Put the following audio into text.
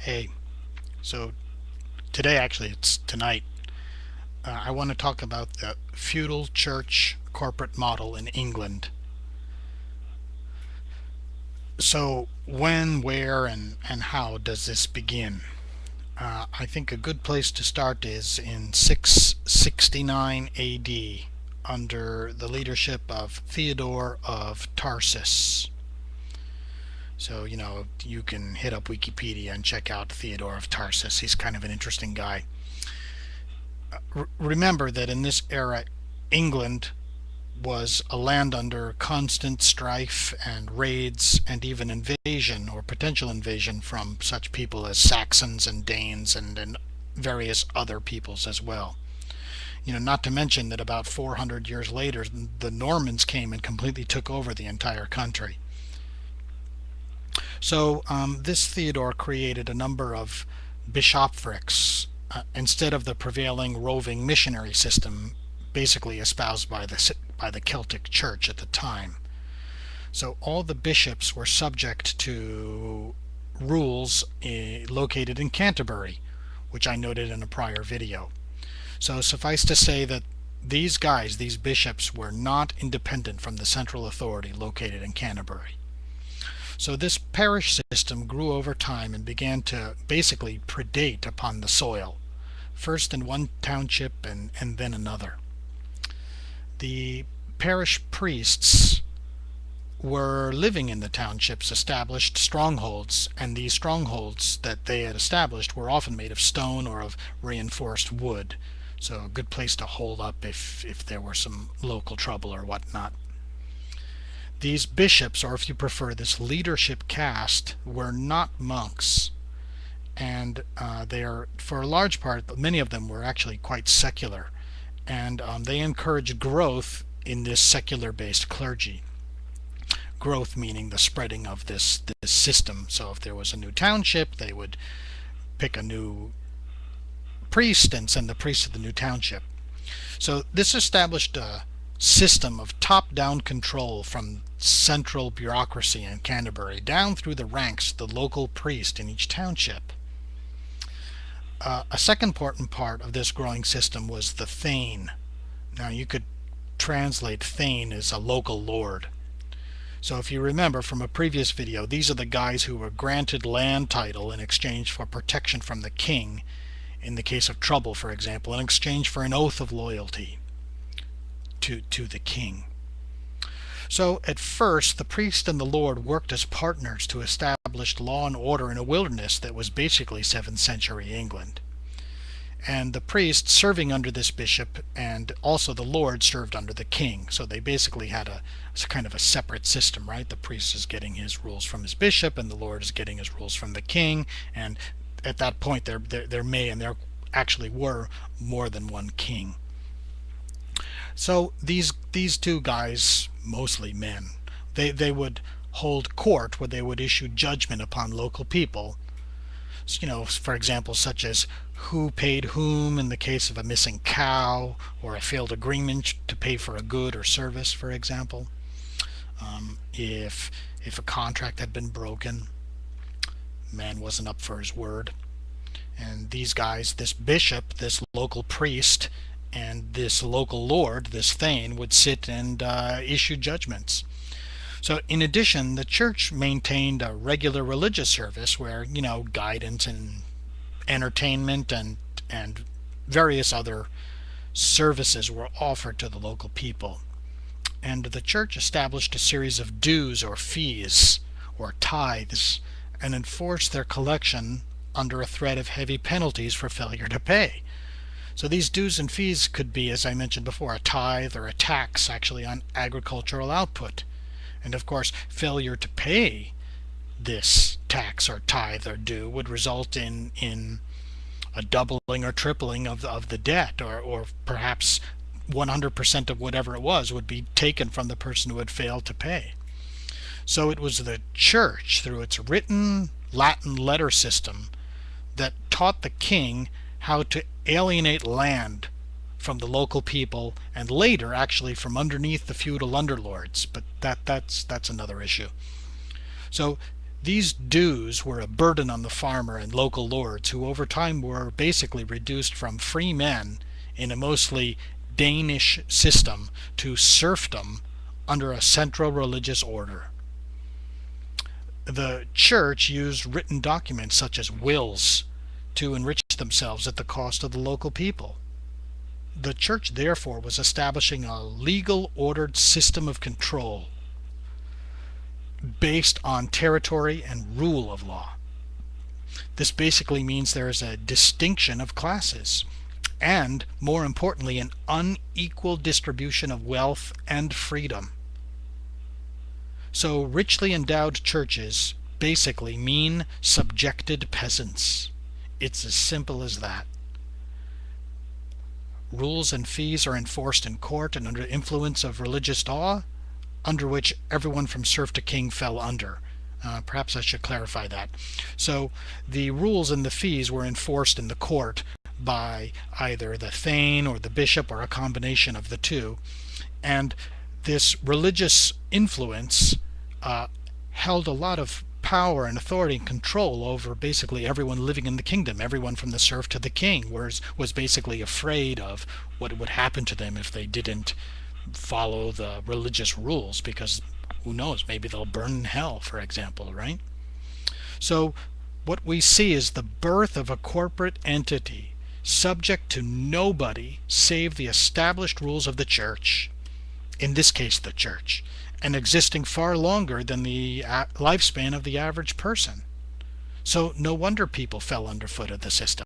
Hey, so today, actually, it's tonight, I want to talk about the feudal church corporate model in England. So, when, where, and how does this begin? I think a good place to start is in 669 AD under the leadership of Theodore of Tarsus. So, you can hit up Wikipedia and check out Theodore of Tarsus. He's kind of an interesting guy. Remember that in this era, England was a land under constant strife and raids and even invasion or potential invasion from such people as Saxons and Danes and various other peoples as well. Not to mention that about 400 years later, the Normans came and completely took over the entire country. So this Theodore created a number of bishoprics instead of the prevailing roving missionary system basically espoused by the Celtic Church at the time. So all the bishops were subject to rules located in Canterbury, which I noted in a prior video. So suffice to say that these guys, these bishops, were not independent from the central authority located in Canterbury. So this parish system grew over time and began to basically predate upon the soil, first in one township and then another. The parish priests were living in the township's established strongholds, and these strongholds that they had established were often made of stone or of reinforced wood. So a good place to hold up if there were some local trouble or whatnot. These bishops, or if you prefer, this leadership caste, were not monks. And they are, for a large part, many of them were actually quite secular. And they encouraged growth in this secular-based clergy. Growth meaning the spreading of this system. So if there was a new township, they would pick a new priest and send the priest to the new township. So this established a system of top-down control from central bureaucracy in Canterbury down through the ranks of the local priest in each township. A second important part of this growing system was the thane. Now you could translate thane as a local lord. So if you remember from a previous video, these are the guys who were granted land title in exchange for protection from the king in the case of trouble, for example, in exchange for an oath of loyalty to the king. So at first, the priest and the lord worked as partners to establish law and order in a wilderness that was basically 7th century England. And the priest serving under this bishop and also the lord served under the king. So they basically had a kind of a separate system, right? The priest is getting his rules from his bishop and the lord is getting his rules from the king. And at that point, there actually were more than one king. So these two guys, mostly men, they would hold court where they would issue judgment upon local people. For example, such as who paid whom in the case of a missing cow or a failed agreement to pay for a good or service, for example. If a contract had been broken, man wasn't up for his word. And these guys, this bishop, this local priest, and this local lord, this thane, would sit and issue judgments. So in addition, the church maintained a regular religious service where, guidance and entertainment and various other services were offered to the local people. And the church established a series of dues or fees or tithes and enforced their collection under a threat of heavy penalties for failure to pay. So these dues and fees could be, as I mentioned before, a tithe or a tax actually on agricultural output. And of course, failure to pay this tax or tithe or due would result in a doubling or tripling of the debt, or perhaps 100% of whatever it was would be taken from the person who had failed to pay. So it was the church, through its written Latin letter system, that taught the king how to alienate land from the local people, and later actually from underneath the feudal underlords, but that's another issue. So These dues were a burden on the farmer and local lords, who over time were basically reduced from free men in a mostly Danish system to serfdom under a central religious order. The church used written documents such as wills to enrich themselves at the cost of the local people. The church therefore was establishing a legal ordered system of control based on territory and rule of law. This basically means there is a distinction of classes and, more importantly, an unequal distribution of wealth and freedom. So richly endowed churches basically mean subjected peasants. It's as simple as that. Rules and fees are enforced in court and under influence of religious law, under which everyone from serf to king fell under. Perhaps I should clarify that. So the rules and the fees were enforced in the court by either the thane or the bishop or a combination of the two. And this religious influence held a lot of power and authority and control over basically everyone living in the kingdom. Everyone from the serf to the king was basically afraid of what would happen to them if they didn't follow the religious rules, because who knows, maybe they'll burn in hell, for example, right? So what we see is the birth of a corporate entity subject to nobody save the established rules of the church, in this case the church, and existing far longer than the lifespan of the average person. So no wonder people fell underfoot of the system.